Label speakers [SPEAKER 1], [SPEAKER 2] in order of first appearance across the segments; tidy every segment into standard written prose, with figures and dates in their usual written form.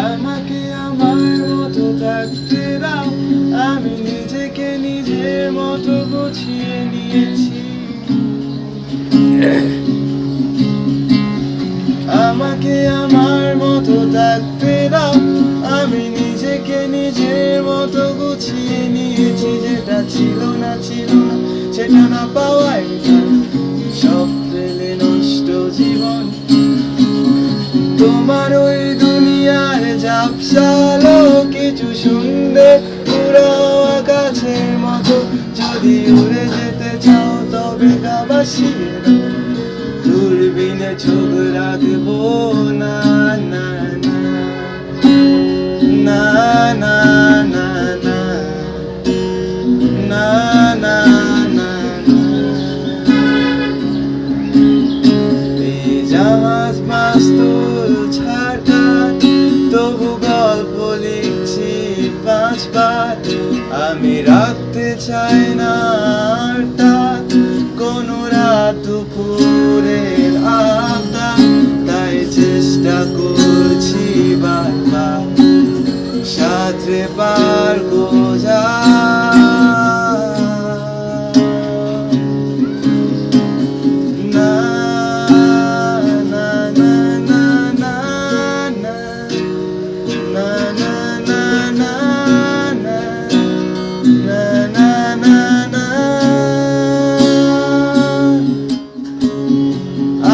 [SPEAKER 1] আমাকে আমার মতো থাকতে দাও, আমি নিজেকে নিজের মতো গুছিয়ে নিয়েছি। আমাকে আমার মতো থাকতে দাও, আমি নিজেকে নিজের মতো গুছিয়ে নিয়েছি। যেটা ছিল না সেটা না পাওয়ায় সব ফেলে নষ্ট জীবন। তোমার ওই দুনিয়ার ঝাপসালো কিছু সুন্দর পুরাও আকাশের মতো। যদি উড়ে যেতে চাও তবে গা ভাসিয়ে দাও, দূরবীনে চোখ রাখবো না। না না না না না না না না না। এই জাহাজ মাস্তুল ছাড়া তবু গল্প লিখছি 5 বার। আমি রাখতে চাই না আর তার কোনো রাত দুপুরের আবদার, তাই চেষ্টা করছি বারবার সাথে পার গোজা।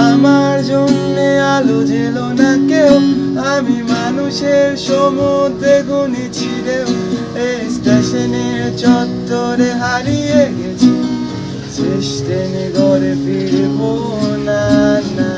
[SPEAKER 1] আমার জন্যে আলো জেলো না কেউ, আমি মানুষের সমুদ্রে গুনেছি ঢেউ। এই স্টেশনের চত্বরে হারিয়ে গেছি, শেষ ট্রেনে ঘরে ফিরবো না। না